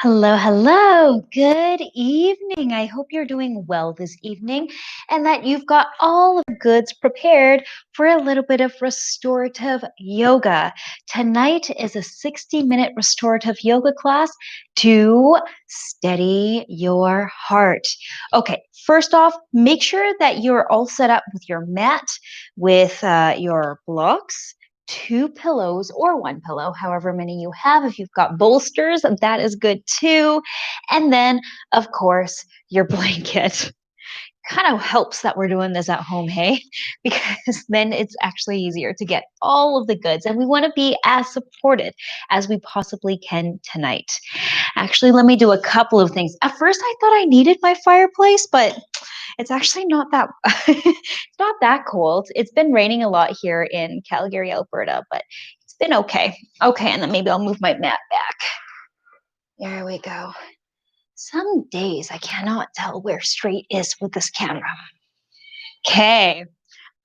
Hello, hello. Good evening. I hope you're doing well this evening and that you've got all of the goods prepared for a little bit of restorative yoga. Tonight is a 60-minute restorative yoga class to steady your heart. Okay, first off, make sure that you're all set up with your mat, with your blocks, two pillows or one pillow, however many you have. If you've got bolsters, that is good too. And then, of course, your blanket. Kind of helps that we're doing this at home, hey? Because then it's actually easier to get all of the goods. And we want to be as supported as we possibly can tonight. Actually, let me do a couple of things. At first, I thought I needed my fireplace, but it's actually not that it's not that cold. It's been raining a lot here in Calgary, Alberta, but it's been okay. Okay, and then maybe I'll move my mat back. There we go. Some days I cannot tell where straight is with this camera. Okay.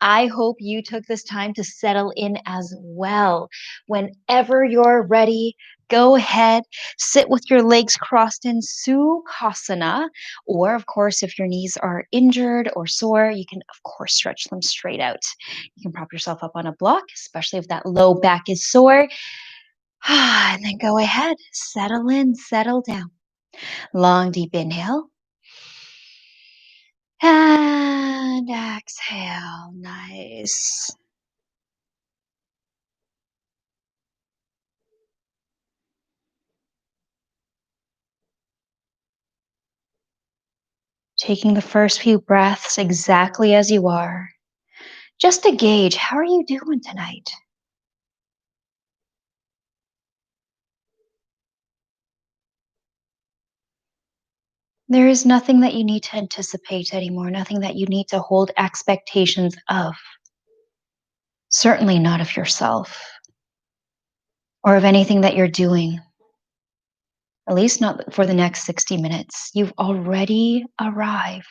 I hope you took this time to settle in as well. Whenever you're ready, go ahead, sit with your legs crossed in Sukhasana. Or, of course, if your knees are injured or sore, you can, of course, stretch them straight out. You can prop yourself up on a block, especially if that low back is sore. And then go ahead, settle in, settle down. Long, deep inhale. And exhale. Nice. Taking the first few breaths exactly as you are, just to gauge how are you doing tonight? There is nothing that you need to anticipate anymore, nothing that you need to hold expectations of. Certainly not of yourself or of anything that you're doing, at least not for the next 60 minutes. You've already arrived.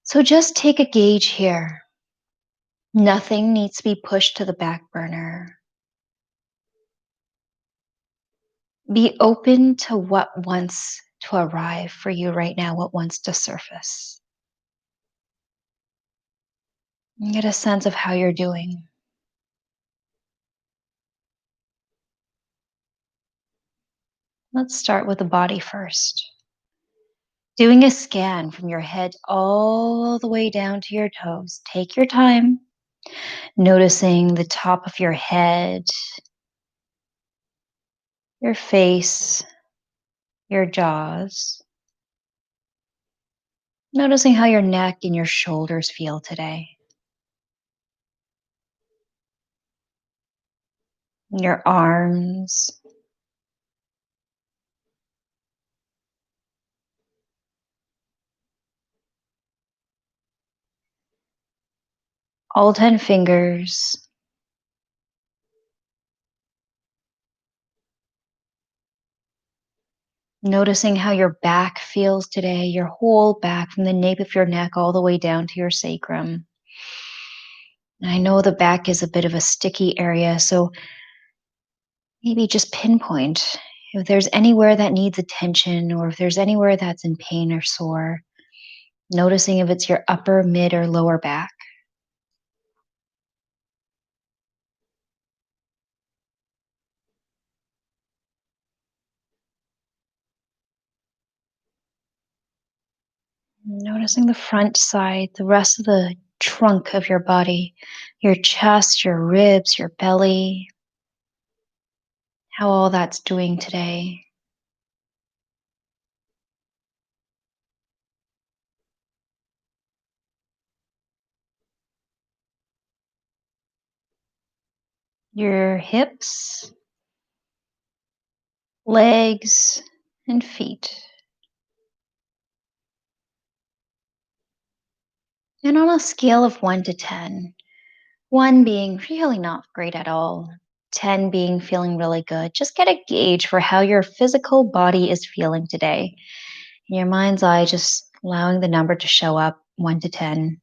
So just take a gauge here. Nothing needs to be pushed to the back burner. Be open to what wants to arrive for you right now, what wants to surface. And get a sense of how you're doing. Let's start with the body first. Doing a scan from your head all the way down to your toes. Take your time, noticing the top of your head, your face, your jaws. Noticing how your neck and your shoulders feel today. Your arms, all 10 fingers. Noticing how your back feels today, your whole back from the nape of your neck all the way down to your sacrum. And I know the back is a bit of a sticky area, so maybe just pinpoint if there's anywhere that needs attention or if there's anywhere that's in pain or sore. Noticing if it's your upper, mid, or lower back. Noticing the front side, the rest of the trunk of your body, your chest, your ribs, your belly, how all that's doing today. Your hips, legs, and feet. And on a scale of 1 to 10, 1 being really not great at all, 10 being feeling really good, just get a gauge for how your physical body is feeling today. In your mind's eye, just allowing the number to show up 1 to 10.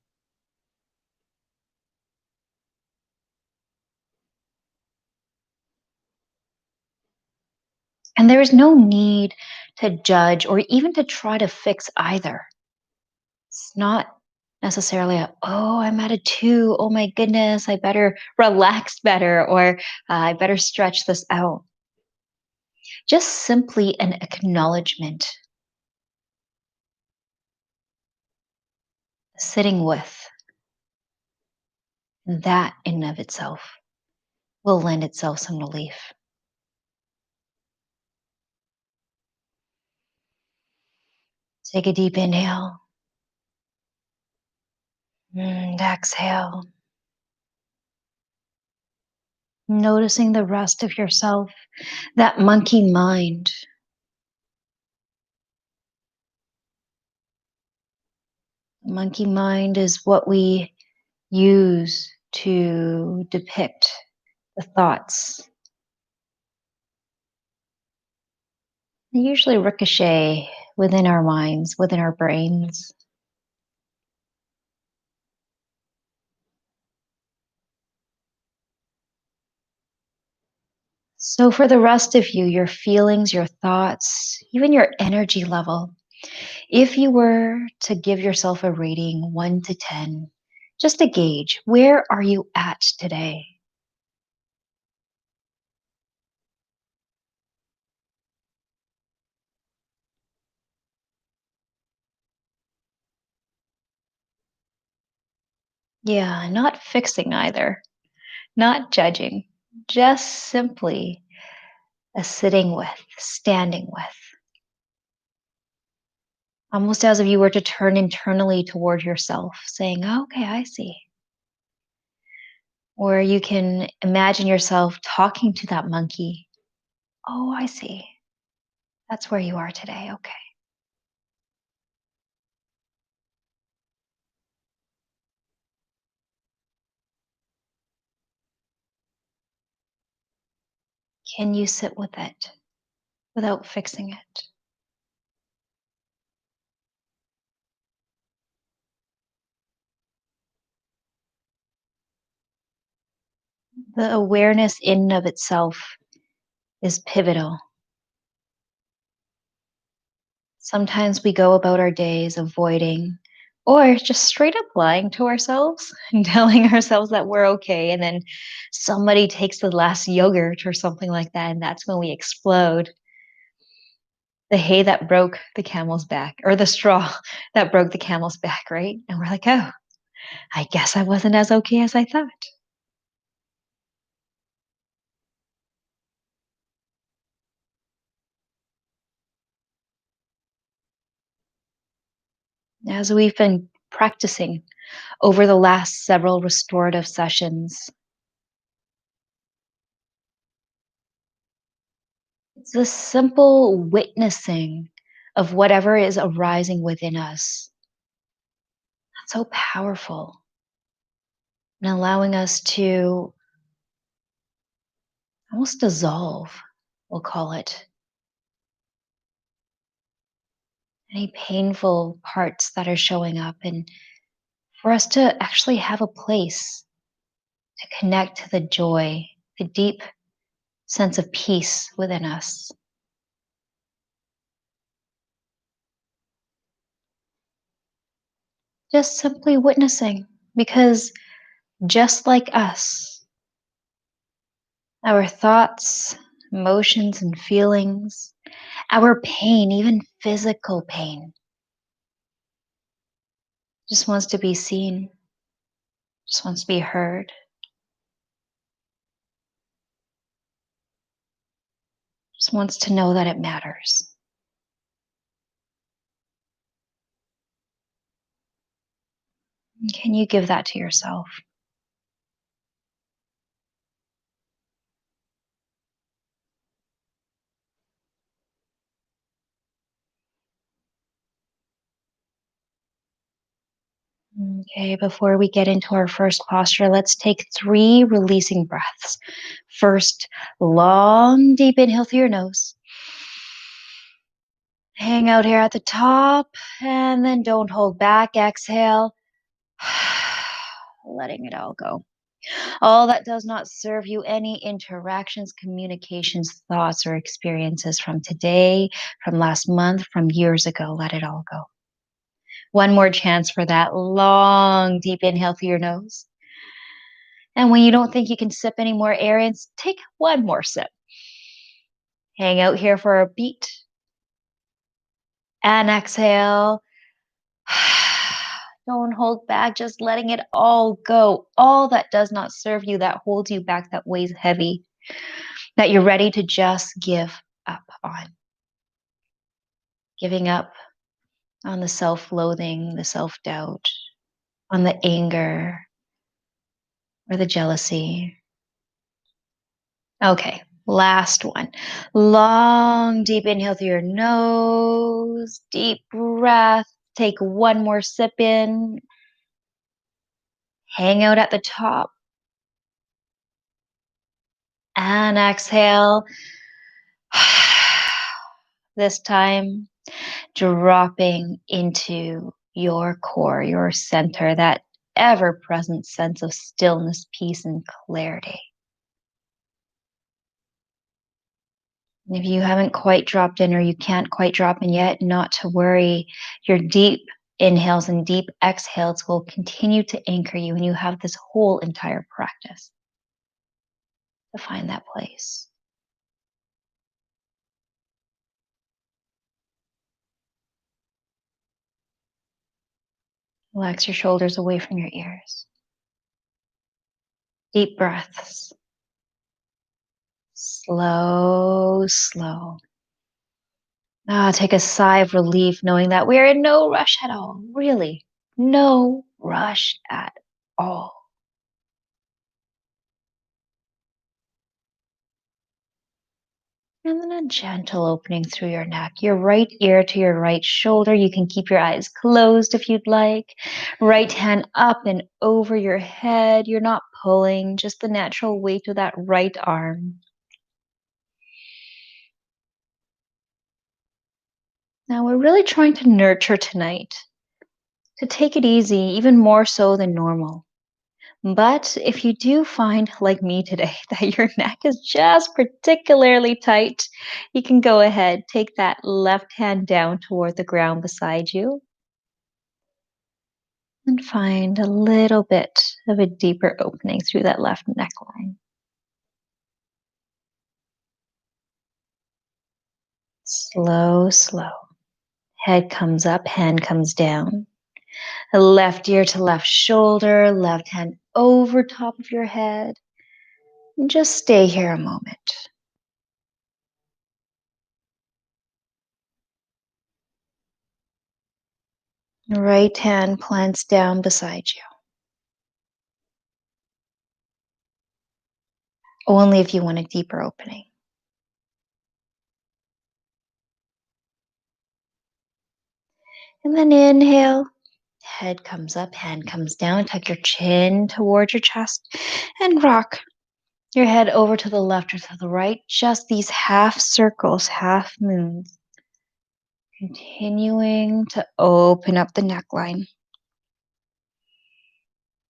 And there is no need to judge or even to try to fix either. It's not necessarily oh, I'm at a two. Oh my goodness, I better relax better or I better stretch this out. Just simply an acknowledgement, sitting with that in and of itself will lend itself some relief. Take a deep inhale and exhale, noticing the rest of yourself, that monkey mind. Monkey mind is what we use to depict the thoughts. They usually ricochet within our minds, within our brains. So, for the rest of you, your feelings, your thoughts, even your energy level, if you were to give yourself a rating 1 to 10, just to gauge, where are you at today? Yeah, not fixing either, not judging, just simply a sitting with, standing with. Almost as if you were to turn internally toward yourself, saying, oh, okay, I see. Or you can imagine yourself talking to that monkey. Oh, I see. That's where you are today. Okay. Can you sit with it without fixing it? The awareness in and of itself is pivotal. Sometimes we go about our days avoiding or just straight up lying to ourselves and telling ourselves that we're okay. And then somebody takes the last yogurt or something like that. And that's when we explode. The hay that broke the camel's back, or the straw that broke the camel's back, right? And we're like, oh, I guess I wasn't as okay as I thought. As we've been practicing over the last several restorative sessions, it's a simple witnessing of whatever is arising within us. That's so powerful and allowing us to almost dissolve, we'll call it, any painful parts that are showing up, and for us to actually have a place to connect to the joy, the deep sense of peace within us. Just simply witnessing, because just like us, our thoughts, emotions, and feelings, our pain, even physical pain, just wants to be seen, just wants to be heard, just wants to know that it matters. Can you give that to yourself? Okay, before we get into our first posture, let's take 3 releasing breaths. First, long, deep inhale through your nose. Hang out here at the top, and then don't hold back. Exhale, letting it all go. All that does not serve you, any interactions, communications, thoughts, or experiences from today, from last month, from years ago, let it all go. One more chance for that long, deep inhale through your nose. And when you don't think you can sip any more air in, take one more sip. Hang out here for a beat. And exhale. Don't hold back, just letting it all go. All that does not serve you, that holds you back, that weighs heavy, that you're ready to just give up on. Giving up on the self-loathing, the self-doubt, on the anger or the jealousy. Okay, last one. Long, deep inhale through your nose. Deep breath. Take one more sip in. Hang out at the top. And exhale. This time, dropping into your core, your center, that ever-present sense of stillness, peace, and clarity. And if you haven't quite dropped in or you can't quite drop in yet, not to worry. Your deep inhales and deep exhales will continue to anchor you, and you have this whole entire practice to find that place. Relax your shoulders away from your ears. Deep breaths. Slow, slow. Take a sigh of relief knowing that we're in no rush at all. Really, no rush at all. And then a gentle opening through your neck, your right ear to your right shoulder. You can keep your eyes closed if you'd like. Right hand up and over your head. You're not pulling, just the natural weight of that right arm. Now we're really trying to nurture tonight, to take it easy, even more so than normal. But if you do find, like me today, that your neck is just particularly tight, you can go ahead, take that left hand down toward the ground beside you and find a little bit of a deeper opening through that left neckline. Slow, slow. Head comes up, hand comes down. Left ear to left shoulder, left hand over top of your head. And just stay here a moment. Right hand plants down beside you. Only if you want a deeper opening. And then inhale, head comes up, hand comes down, tuck your chin towards your chest and rock your head over to the left or to the right. Just these half circles, half moons. Continuing to open up the neckline.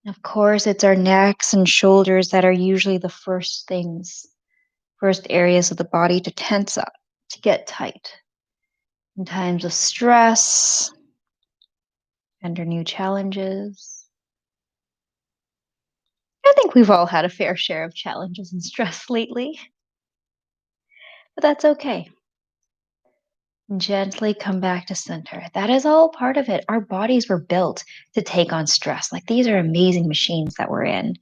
Of course, it's our necks and shoulders that are usually the first things, first areas of the body to tense up, to get tight. In times of stress, under new challenges. I think we've all had a fair share of challenges and stress lately, but that's okay. Gently come back to center. That is all part of it. Our bodies were built to take on stress. Like these are amazing machines that we're in,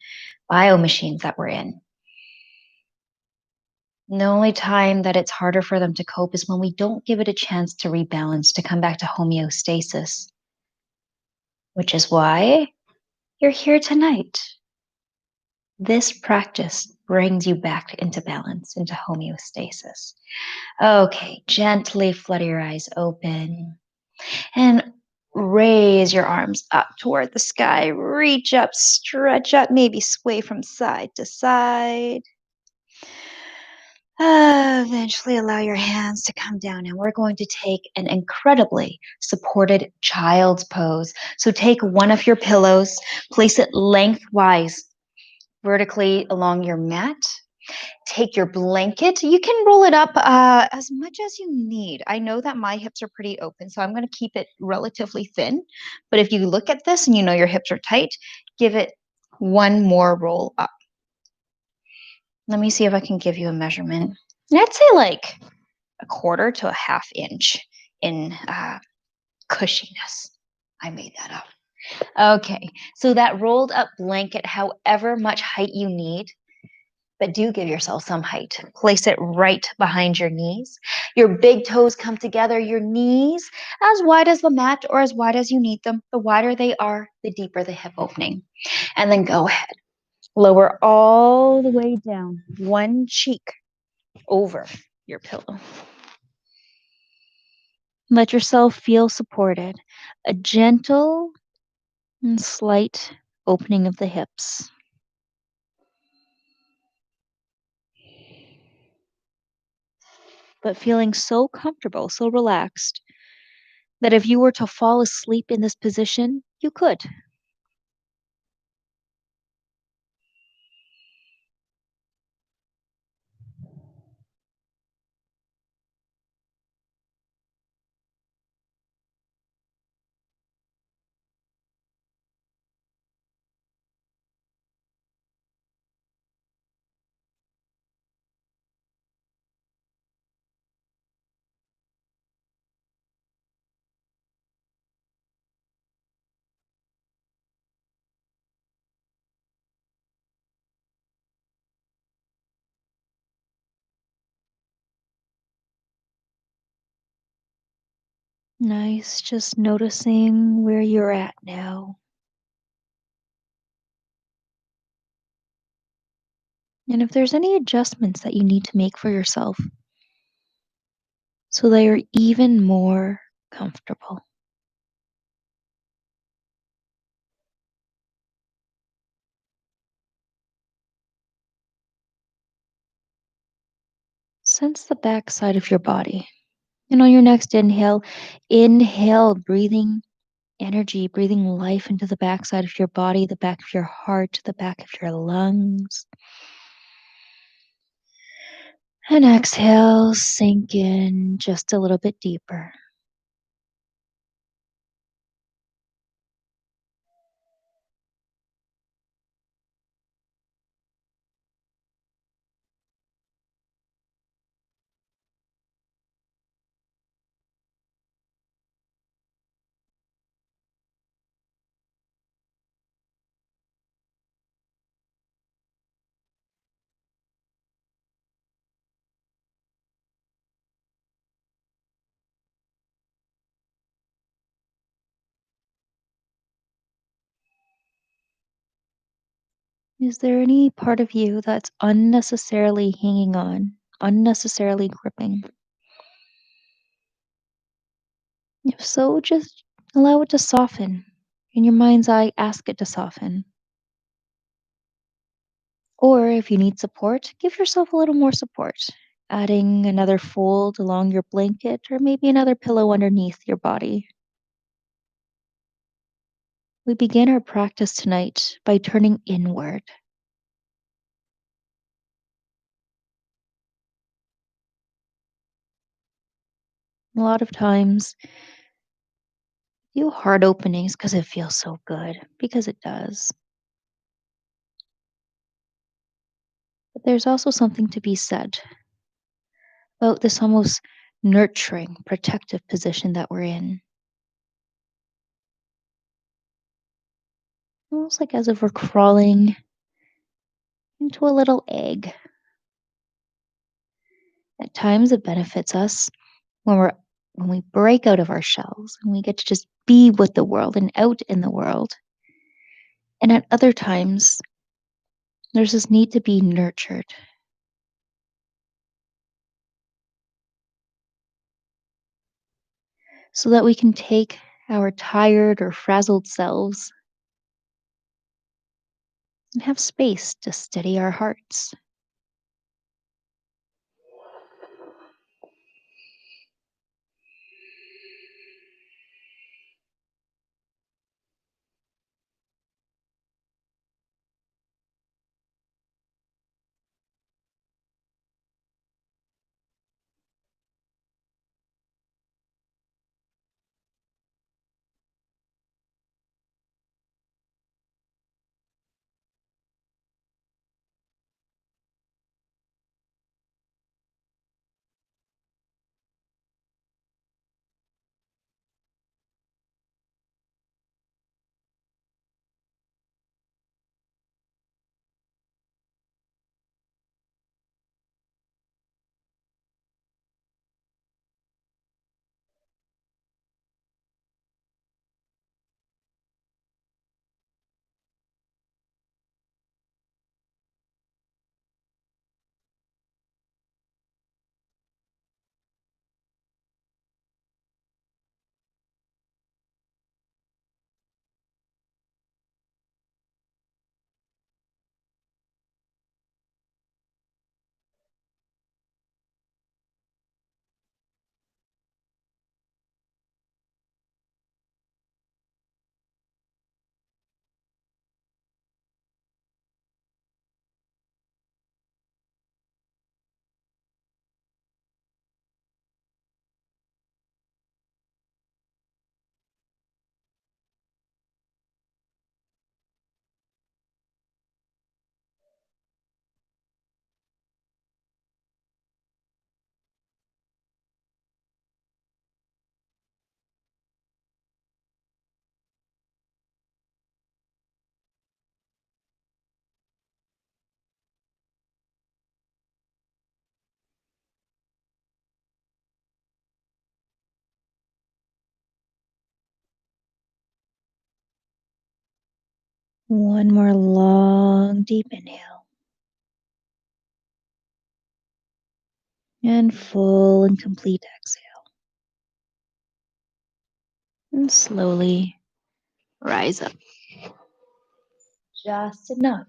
bio machines that we're in. And the only time that it's harder for them to cope is when we don't give it a chance to rebalance, to come back to homeostasis, which is why you're here tonight. This practice brings you back into balance, into homeostasis. Okay, gently flutter your eyes open and raise your arms up toward the sky. Reach up, stretch up, maybe sway from side to side. Eventually allow your hands to come down, and we're going to take an incredibly supported child's pose. So take one of your pillows, place it lengthwise vertically along your mat. Take your blanket. You can roll it up as much as you need. I know that my hips are pretty open, so I'm going to keep it relatively thin. But if you look at this and you know your hips are tight, give it one more roll up. Let me see if I can give you a measurement. I'd say like a quarter to a half inch in cushiness. I made that up. Okay, so that rolled up blanket, however much height you need, but do give yourself some height. Place it right behind your knees. Your big toes come together, your knees as wide as the mat or as wide as you need them. The wider they are, the deeper the hip opening. And then go ahead. Lower all the way down, one cheek over your pillow. Let yourself feel supported. A gentle and slight opening of the hips. But feeling so comfortable, so relaxed, that if you were to fall asleep in this position, you could. Nice, just noticing where you're at now. And if there's any adjustments that you need to make for yourself so that you're even more comfortable. Sense the back side of your body. And on your next inhale, breathing energy, breathing life into the back side of your body, the back of your heart, the back of your lungs. And exhale, sink in just a little bit deeper. Is there any part of you that's unnecessarily hanging on, unnecessarily gripping? If so, just allow it to soften. In your mind's eye, ask it to soften. Or if you need support, give yourself a little more support, adding another fold along your blanket or maybe another pillow underneath your body. We begin our practice tonight by turning inward. A lot of times, do heart openings because it feels so good, because it does. But there's also something to be said about this almost nurturing, protective position that we're in. Almost like as if we're crawling into a little egg. At times it benefits us when we break out of our shells and we get to just be with the world and out in the world. And at other times, there's this need to be nurtured so that we can take our tired or frazzled selves and have space to steady our hearts. One more long, deep inhale. And full and complete exhale. And slowly rise up. Just enough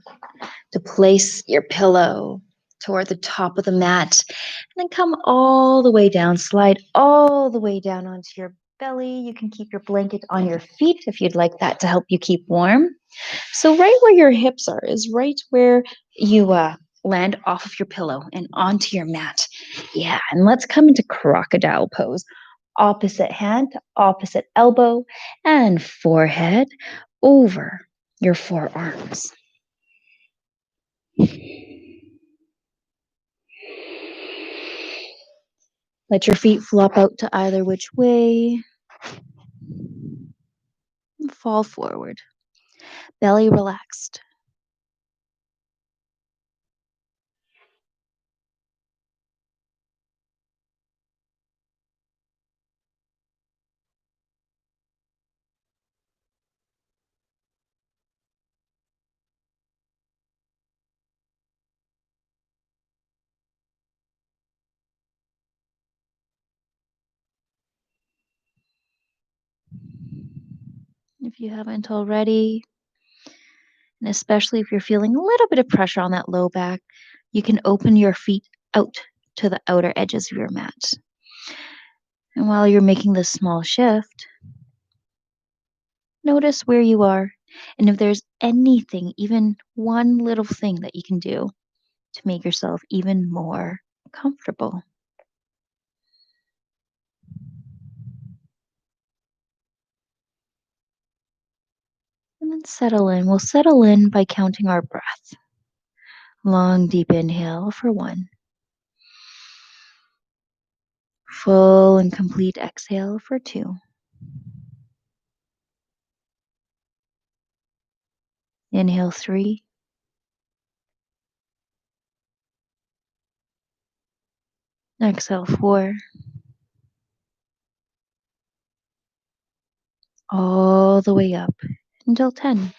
to place your pillow toward the top of the mat. And then come all the way down, slide all the way down onto your belly. You can keep your blanket on your feet if you'd like that to help you keep warm. So, right where your hips are is right where you land off of your pillow and onto your mat. Yeah, and let's come into crocodile pose. Opposite hand to opposite elbow and forehead over your forearms. Let your feet flop out to either which way. Fall forward. Belly relaxed. If you haven't already, and especially if you're feeling a little bit of pressure on that low back, you can open your feet out to the outer edges of your mat. And while you're making this small shift, notice where you are and if there's anything, even one little thing that you can do to make yourself even more comfortable. And then settle in. We'll settle in by counting our breath. Long, deep inhale for 1. Full and complete exhale for 2. Inhale 3. Exhale 4. All the way up until 10.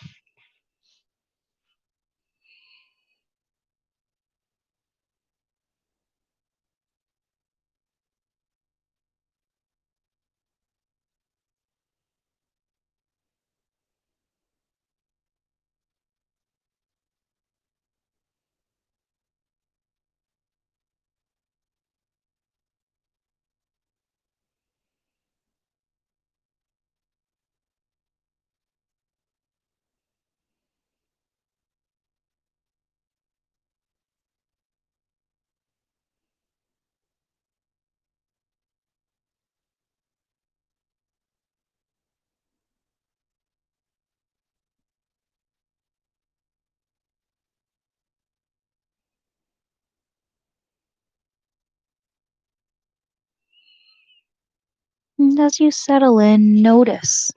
And as you settle in, notice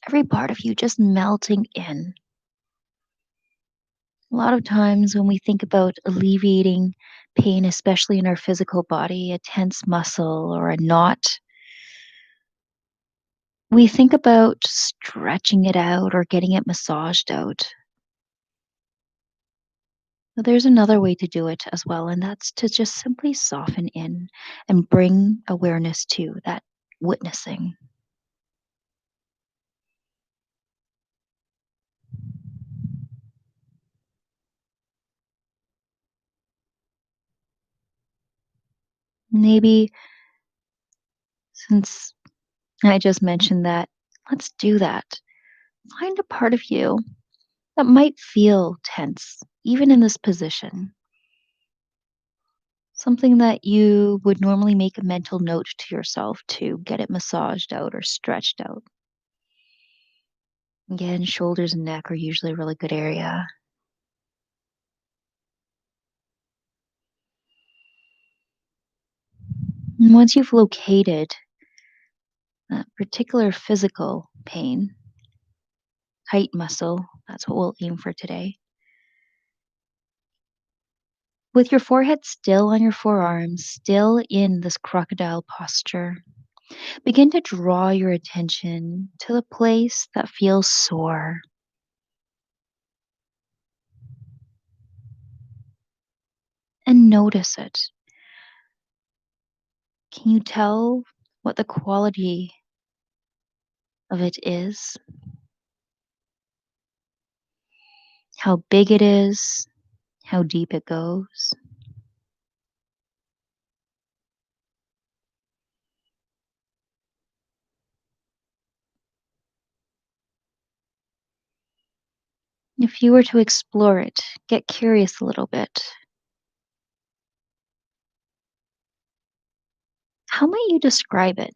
every part of you just melting in. A lot of times when we think about alleviating pain, especially in our physical body, a tense muscle or a knot, we think about stretching it out or getting it massaged out. But there's another way to do it as well, and that's to just simply soften in and bring awareness to that witnessing. Maybe since I just mentioned that, let's do that. Find a part of you that might feel tense, even in this position. Something that you would normally make a mental note to yourself to get it massaged out or stretched out. Again, shoulders and neck are usually a really good area. And once you've located that particular physical pain, tight muscle, that's what we'll aim for today. With your forehead still on your forearms, still in this crocodile posture, begin to draw your attention to the place that feels sore. notice it? Can you tell what the quality of it is? How big it is? How deep it goes? If you were to explore it, get curious a little bit, how might you describe it?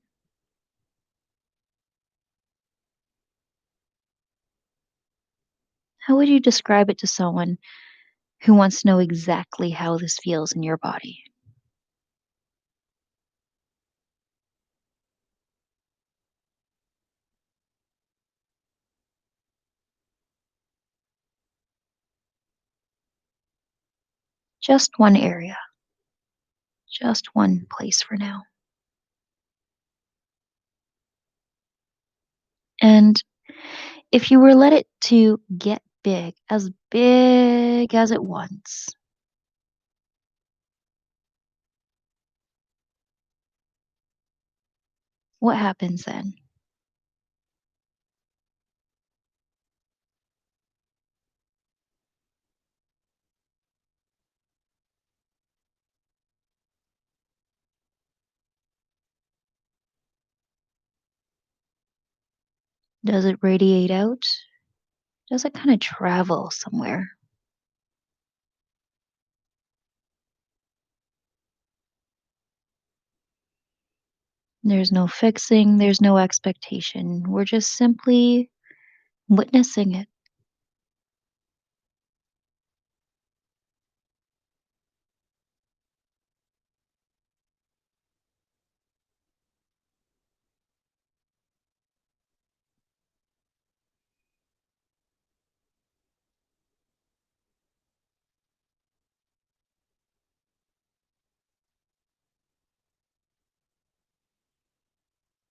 How would you describe it to someone who wants to know exactly how this feels in your body? Just one area, just one place for now. And if you were let it to get big as it wants, what happens then? Does it radiate out? Does it kind of travel somewhere? There's no fixing, there's no expectation. We're just simply witnessing it.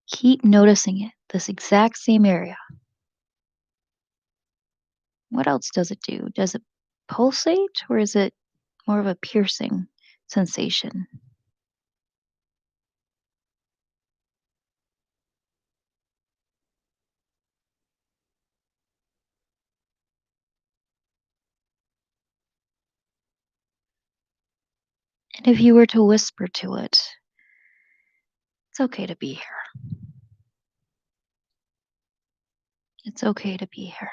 Keep noticing it, this exact same area. What else does it do? Does it pulsate or is it more of a piercing sensation? And if you were to whisper to it, it's okay to be here. It's okay to be here.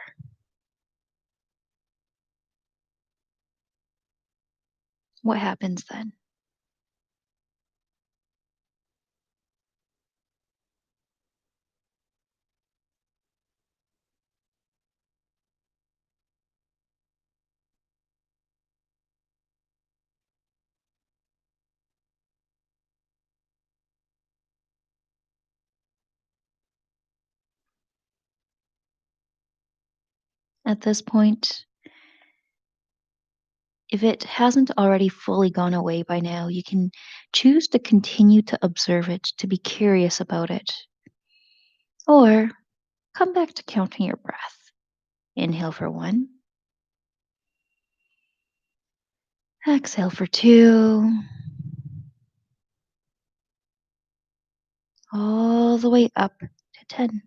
What happens then? At this point, if it hasn't already fully gone away by now, you can choose to continue to observe it, to be curious about it, or come back to counting your breath. Inhale for 1, exhale for 2, all the way up to 10.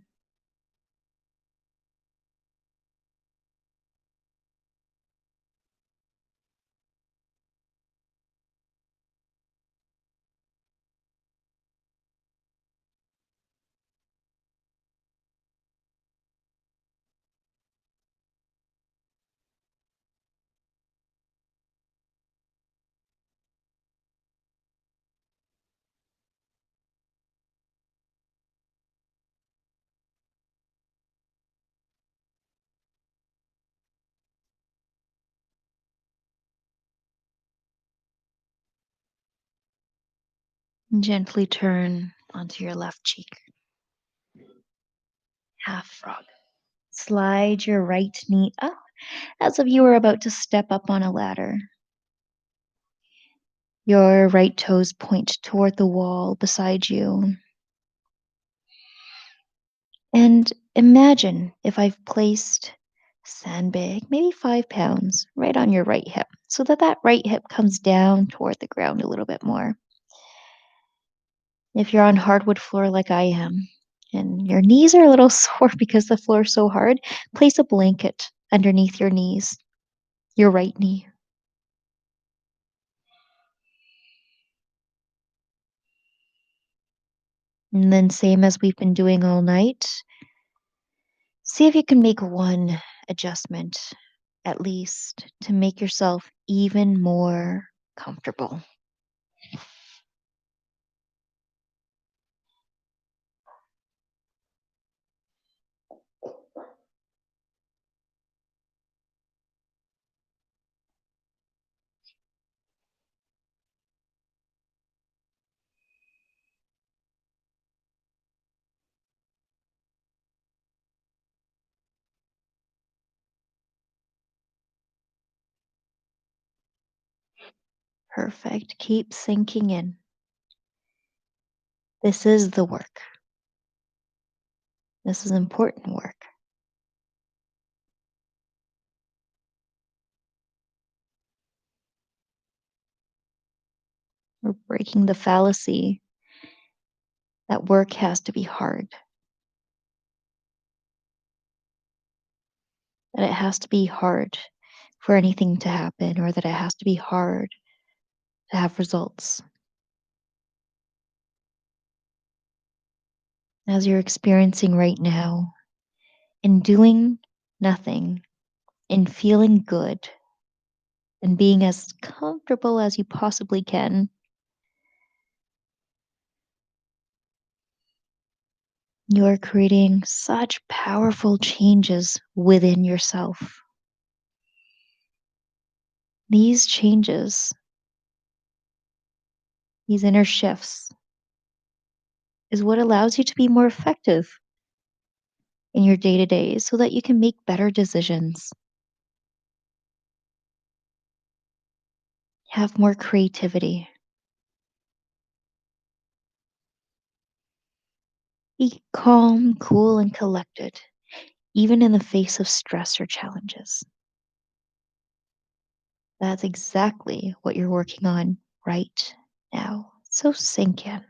Gently turn onto your left cheek, half frog. Slide your right knee up as if you were about to step up on a ladder. Your right toes point toward the wall beside you. And imagine if I've placed Sandbag, maybe 5 pounds, right on your right hip, so that that right hip comes down toward the ground a little bit more. If you're on hardwood floor like I am, and your knees are a little sore because the floor is so hard, place a blanket underneath your knees, your right knee. And then, same as we've been doing all night, see if you can make one adjustment at least to make yourself even more comfortable. Perfect. Keep sinking in. This is the work. This is important work. We're breaking the fallacy that work has to be hard, that it has to be hard for anything to happen, or that it has to be hard to have results. As you're experiencing right now, in doing nothing, in feeling good, and being as comfortable as you possibly can, you are creating such powerful changes within yourself. These changes, these inner shifts, is what allows you to be more effective in your day to day so that you can make better decisions, have more creativity, be calm, cool, and collected, even in the face of stress or challenges. That's exactly what you're working on right now. So sink in.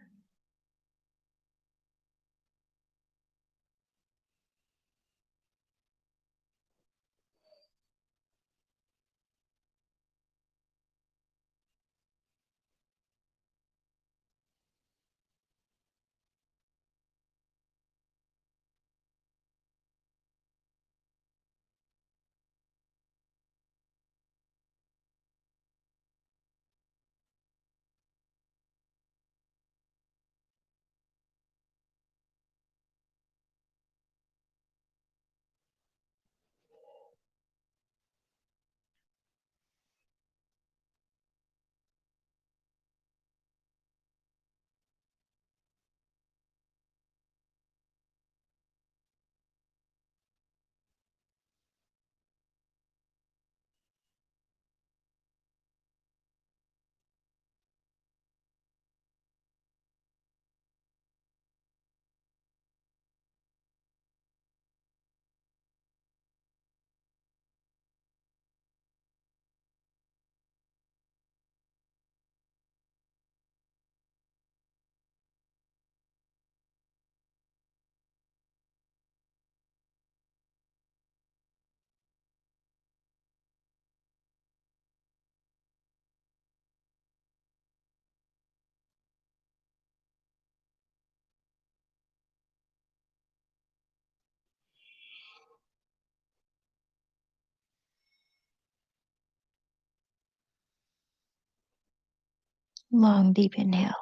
Long, deep inhale.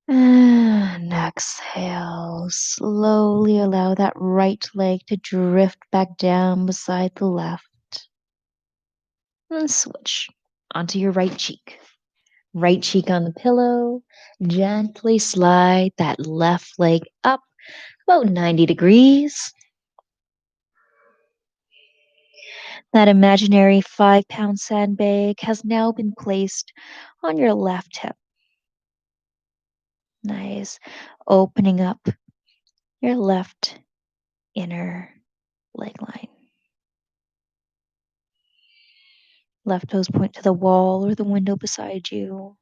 And exhale. Slowly allow that right leg to drift back down beside the left. And switch onto your right cheek. Right cheek on the pillow. Gently slide that left leg up about 90 degrees. That imaginary 5 pound sandbag has now been placed on your left hip. Nice. Opening up your left inner leg line. Left toes point to the wall or the window beside you.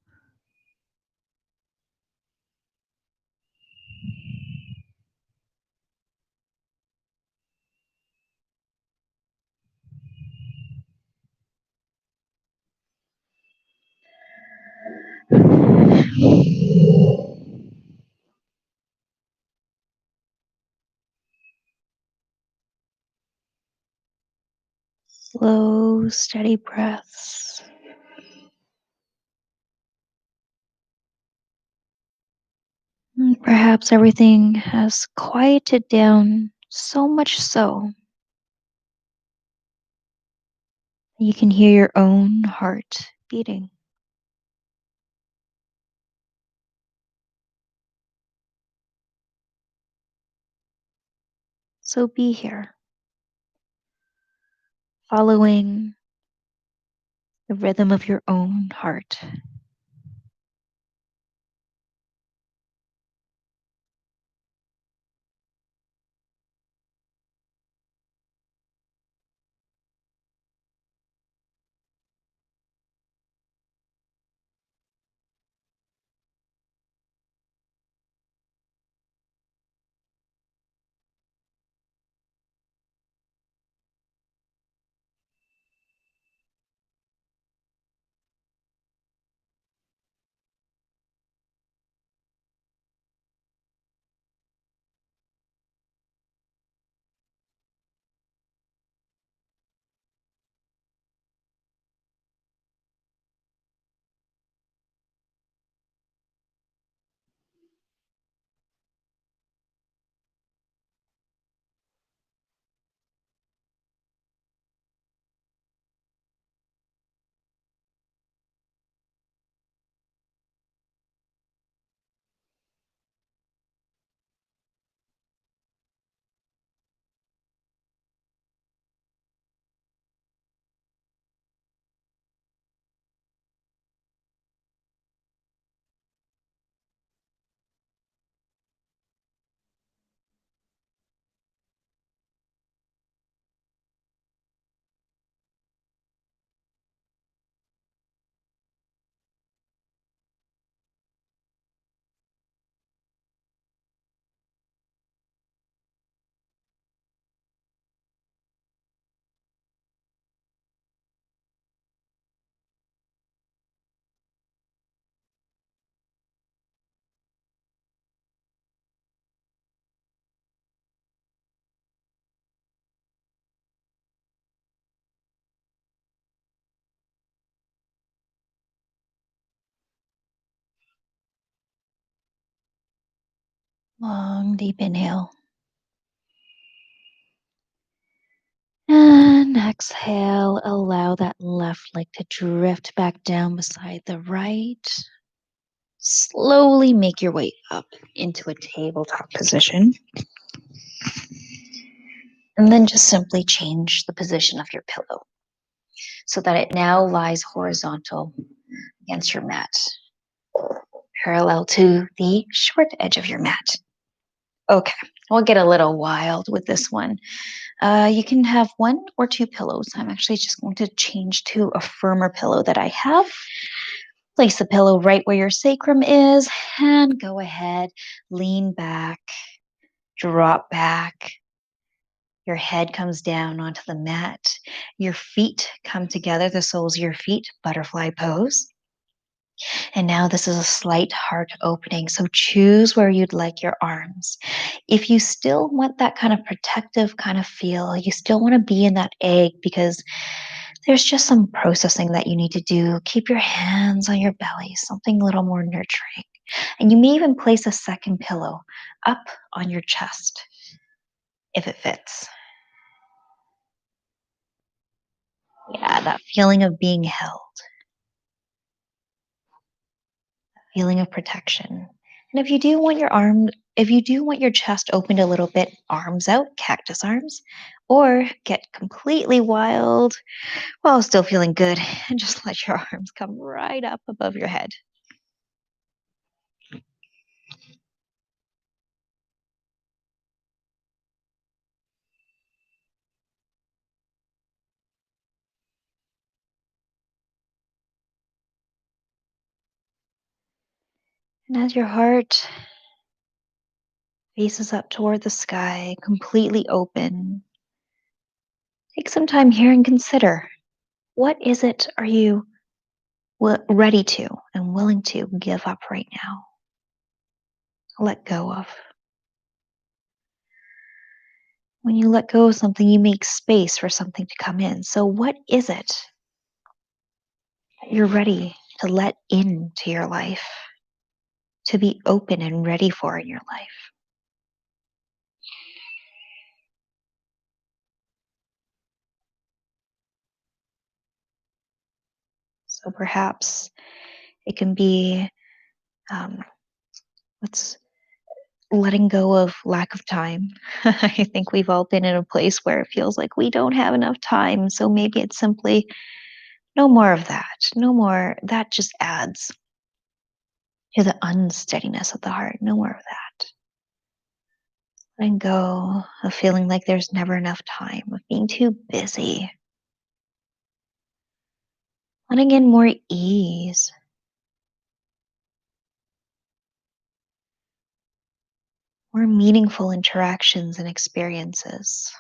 Slow, steady breaths. Perhaps everything has quieted down so much so you can hear your own heart beating. So be here, following the rhythm of your own heart. Long, deep inhale. And exhale, allow that left leg to drift back down beside the right. Slowly make your way up into a tabletop position. And then just simply change the position of your pillow so that it now lies horizontal against your mat, parallel to the short edge of your mat. Okay, we'll get a little wild with this one. You can have one or two pillows. I'm actually just going to change to a firmer pillow that I have. Place the pillow right where your sacrum is and go ahead, lean back, drop back. Your head comes down onto the mat. Your feet come together, the soles of your feet, butterfly pose. And now this is a slight heart opening. So choose where you'd like your arms. If you still want that kind of protective kind of feel, you still want to be in that egg because there's just some processing that you need to do. Keep your hands on your belly, something a little more nurturing. And you may even place a second pillow up on your chest if it fits. Yeah, that feeling of being held, feeling of protection. And if you do want your chest opened a little bit, arms out, cactus arms, or get completely wild while still feeling good and just let your arms come right up above your head. And as your heart faces up toward the sky, completely open, take some time here and consider, what is it are you ready to and willing to give up right now? Let go of. When you let go of something, you make space for something to come in. So, what is it that you're ready to let into your life, to be open and ready for in your life? So, perhaps it can be um, what's letting go of lack of time. I think we've all been in a place where it feels like we don't have enough time. So, maybe it's simply no more of that. No more. That just adds to the unsteadiness of the heart. No more of that. Letting go of feeling like there's never enough time, of being too busy. Letting in more ease, more meaningful interactions and experiences.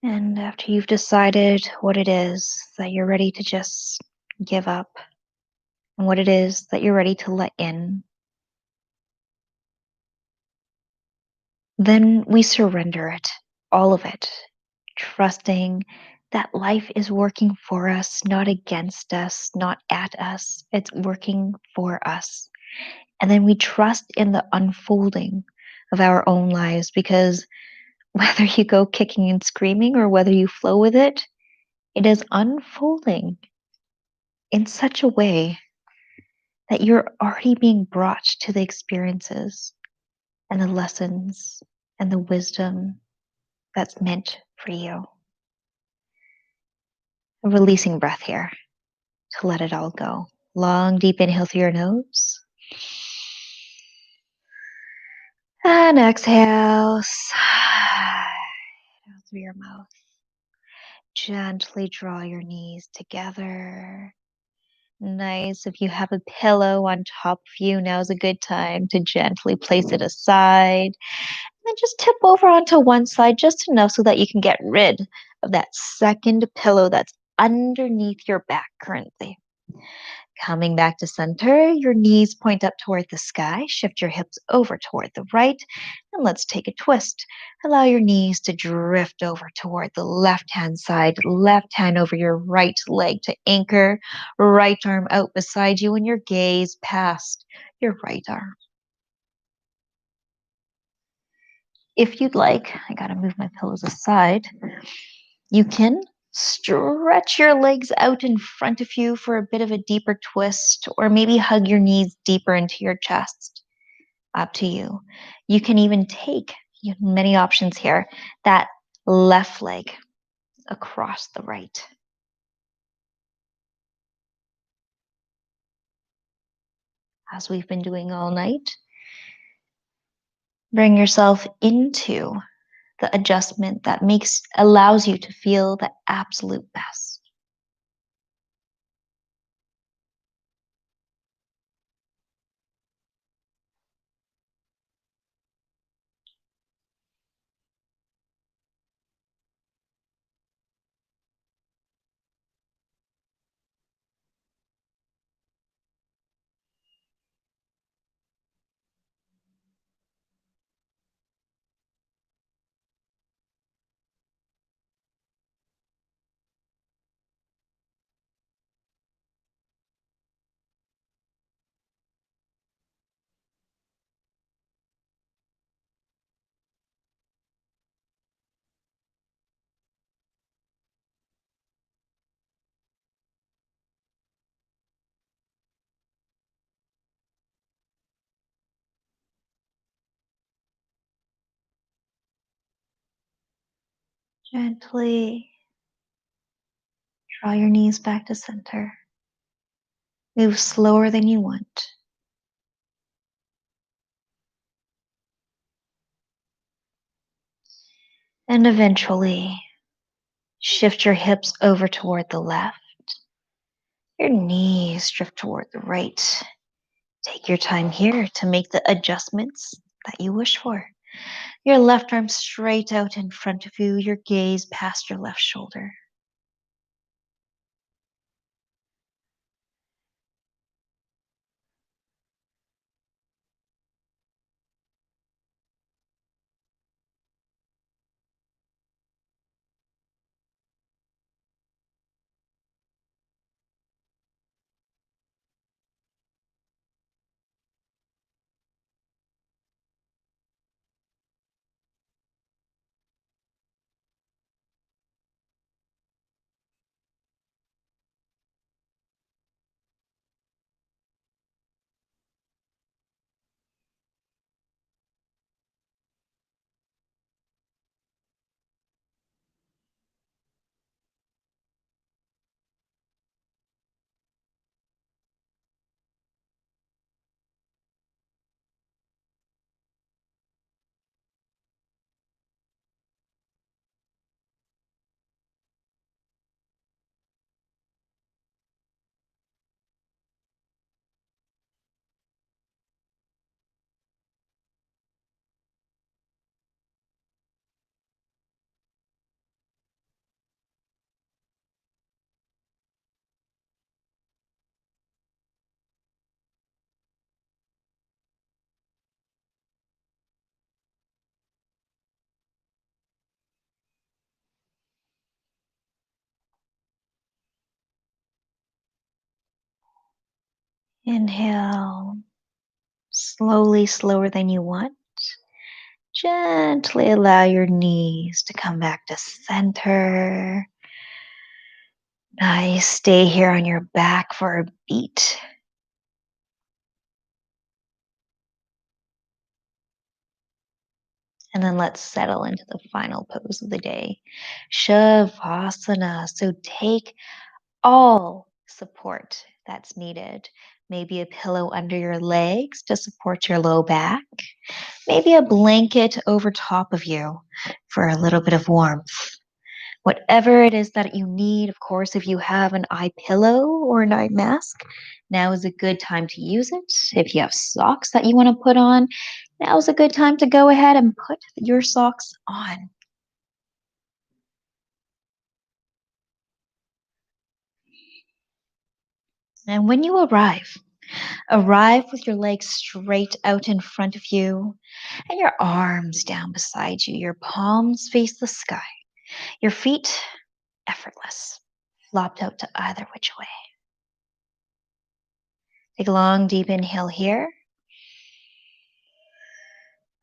And after you've decided what it is that you're ready to just give up, and what it is that you're ready to let in, then we surrender it, all of it, trusting that life is working for us, not against us, not at us. It's working for us. And then we trust in the unfolding of our own lives because whether you go kicking and screaming or whether you flow with it, it is unfolding in such a way that you're already being brought to the experiences and the lessons and the wisdom that's meant for you. A releasing breath here to let it all go. Long, deep inhale through your nose. And exhale. Sigh out through your mouth. Gently draw your knees together. Nice. If you have a pillow on top of you, now's a good time to gently place it aside. And then just tip over onto one side just enough so that you can get rid of that second pillow that's underneath your back currently. Coming back to center, your knees point up toward the sky. Shift your hips over toward the right. And let's take a twist. Allow your knees to drift over toward the left hand side. Left hand over your right leg to anchor. Right arm out beside you and your gaze past your right arm. If you'd like, I gotta move my pillows aside. You can stretch your legs out in front of you for a bit of a deeper twist, or maybe hug your knees deeper into your chest. Up to you. You can even take, you have many options here, that left leg across the right. As we've been doing all night, bring yourself into the adjustment that allows you to feel the absolute best. Gently draw your knees back to center. Move slower than you want. And eventually, shift your hips over toward the left. Your knees drift toward the right. Take your time here to make the adjustments that you wish for. Your left arm straight out in front of you, your gaze past your left shoulder. Inhale, slowly, slower than you want. Gently allow your knees to come back to center. Nice. Stay here on your back for a beat. And then let's settle into the final pose of the day, Shavasana. So take all support that's needed. Maybe a pillow under your legs to support your low back. Maybe a blanket over top of you for a little bit of warmth. Whatever it is that you need, of course, if you have an eye pillow or an eye mask, now is a good time to use it. If you have socks that you want to put on, now is a good time to go ahead and put your socks on. And when you arrive with your legs straight out in front of you and your arms down beside you. Your palms face the sky. Your feet effortless, flopped out to either which way. Take a long, deep inhale here.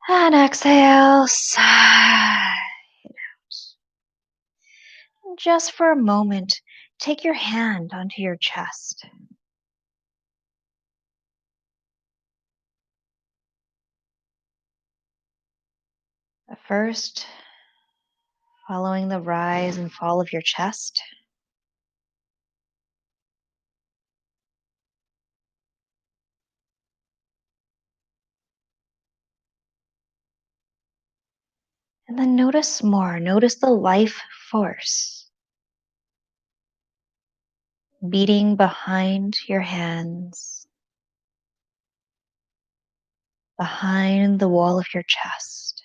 And exhale, sigh. Just for a moment, take your hand onto your chest. At first, following the rise and fall of your chest. And then notice more. Notice the life force beating behind your hands, behind the wall of your chest.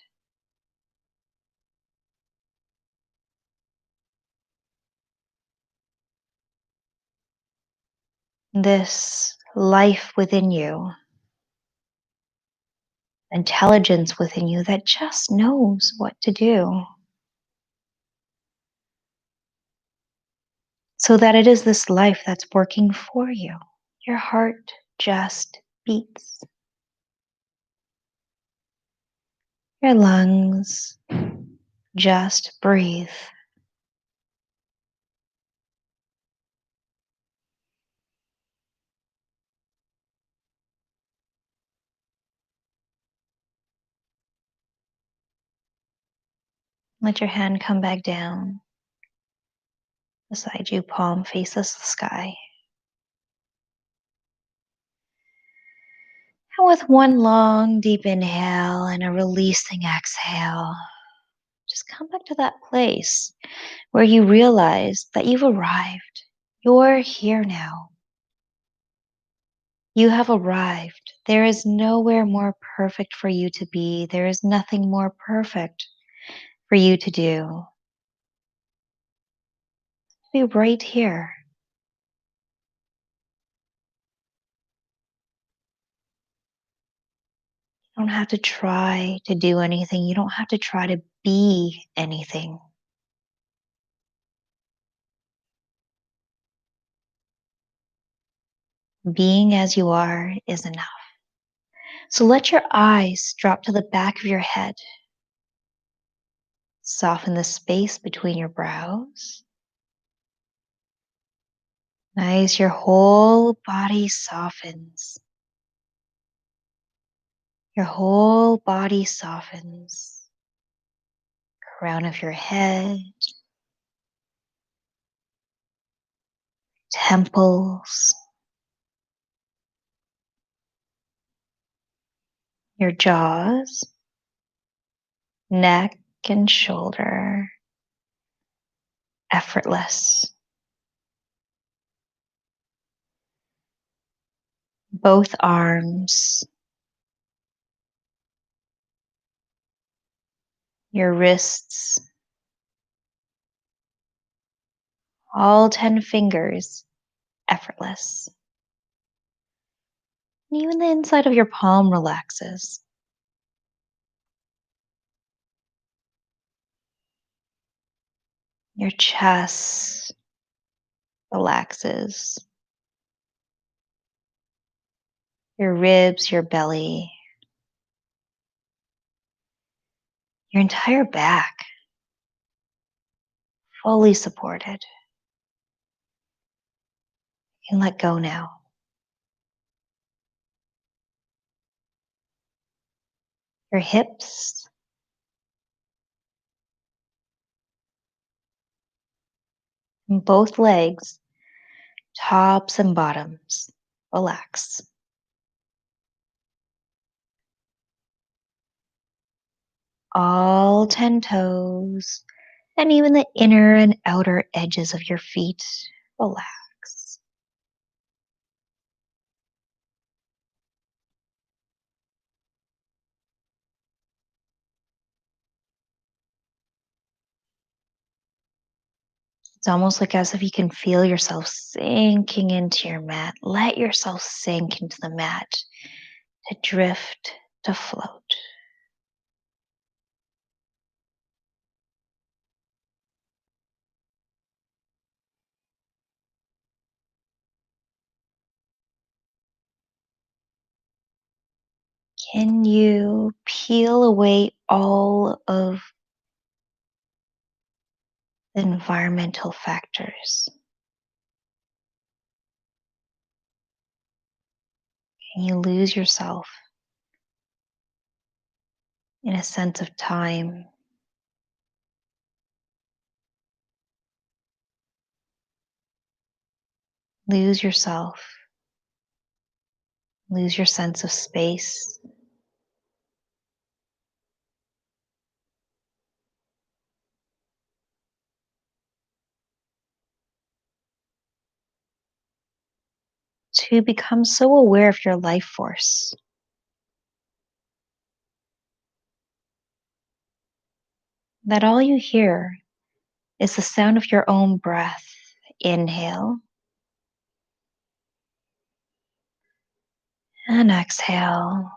This life within you, intelligence within you that just knows what to do. So that it is this life that's working for you. Your heart just beats. Your lungs just breathe. Let your hand come back down beside you, palm faces the sky. And with one long, deep inhale and a releasing exhale, just come back to that place where you realize that you've arrived. You're here now. You have arrived. There is nowhere more perfect for you to be. There is nothing more perfect for you to do. Be right here. You don't have to try to do anything. You don't have to try to be anything. Being as you are is enough. So let your eyes drop to the back of your head. Soften the space between your brows. As your whole body softens. Your whole body softens. Crown of your head, temples, your jaws, neck and shoulder, effortless. Both arms, your wrists, all 10 fingers, effortless. And even the inside of your palm relaxes. Your chest relaxes. Your ribs, your belly, your entire back, fully supported. You can let go now. Your hips, and both legs, tops and bottoms, relax. All 10 toes, and even the inner and outer edges of your feet, relax. It's almost like as if you can feel yourself sinking into your mat. Let yourself sink into the mat to drift, to float. Can you peel away all of the environmental factors? Can you lose yourself in a sense of time? Lose yourself, lose your sense of space. To become so aware of your life force that all you hear is the sound of your own breath. Inhale and exhale.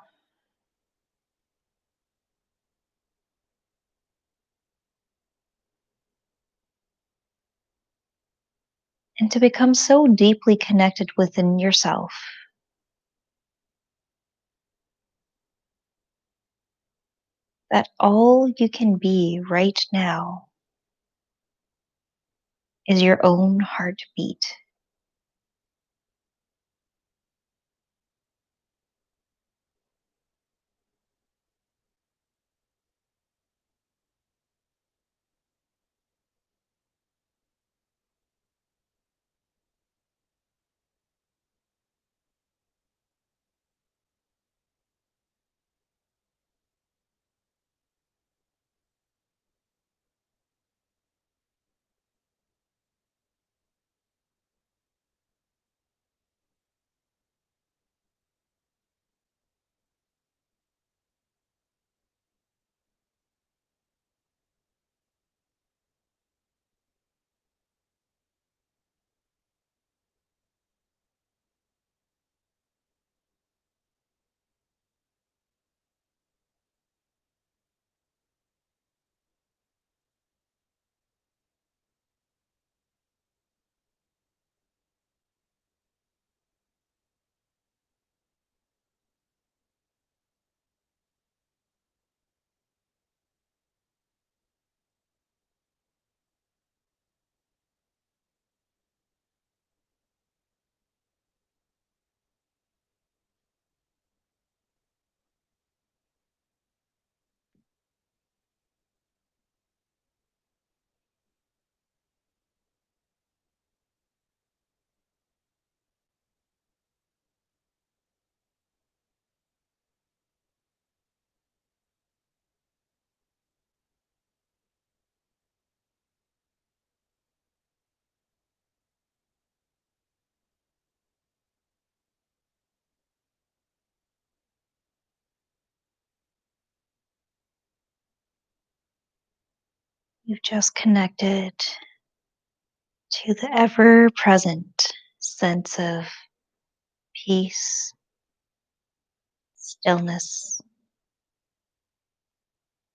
And to become so deeply connected within yourself that all you can be right now is your own heartbeat. You've just connected to the ever present sense of peace, stillness,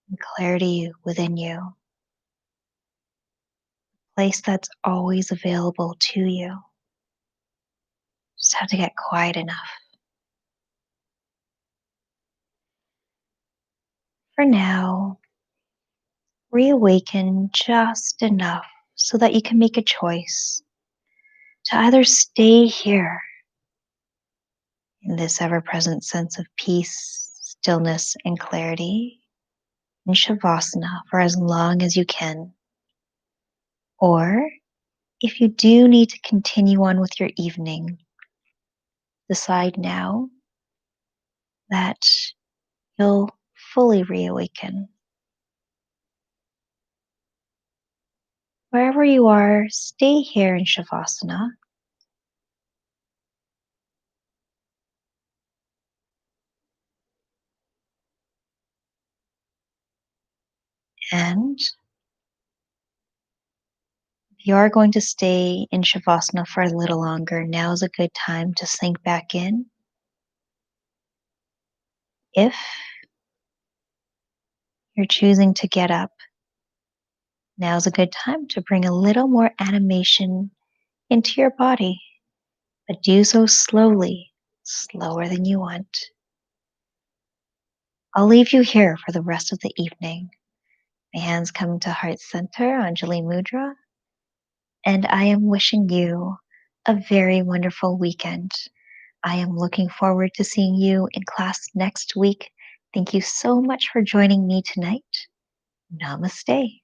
and clarity within you, place that's always available to you. Just have to get quiet enough. For now, reawaken just enough so that you can make a choice to either stay here in this ever present sense of peace, stillness, and clarity in Shavasana for as long as you can, or if you do need to continue on with your evening, decide now that you'll fully reawaken. Wherever you are, stay here in Shavasana. And if you are going to stay in Shavasana for a little longer, now is a good time to sink back in. If you're choosing to get up, now's a good time to bring a little more animation into your body, but do so slowly, slower than you want. I'll leave you here for the rest of the evening. My hands come to heart center, Anjali Mudra, and I am wishing you a very wonderful weekend. I am looking forward to seeing you in class next week. Thank you so much for joining me tonight. Namaste.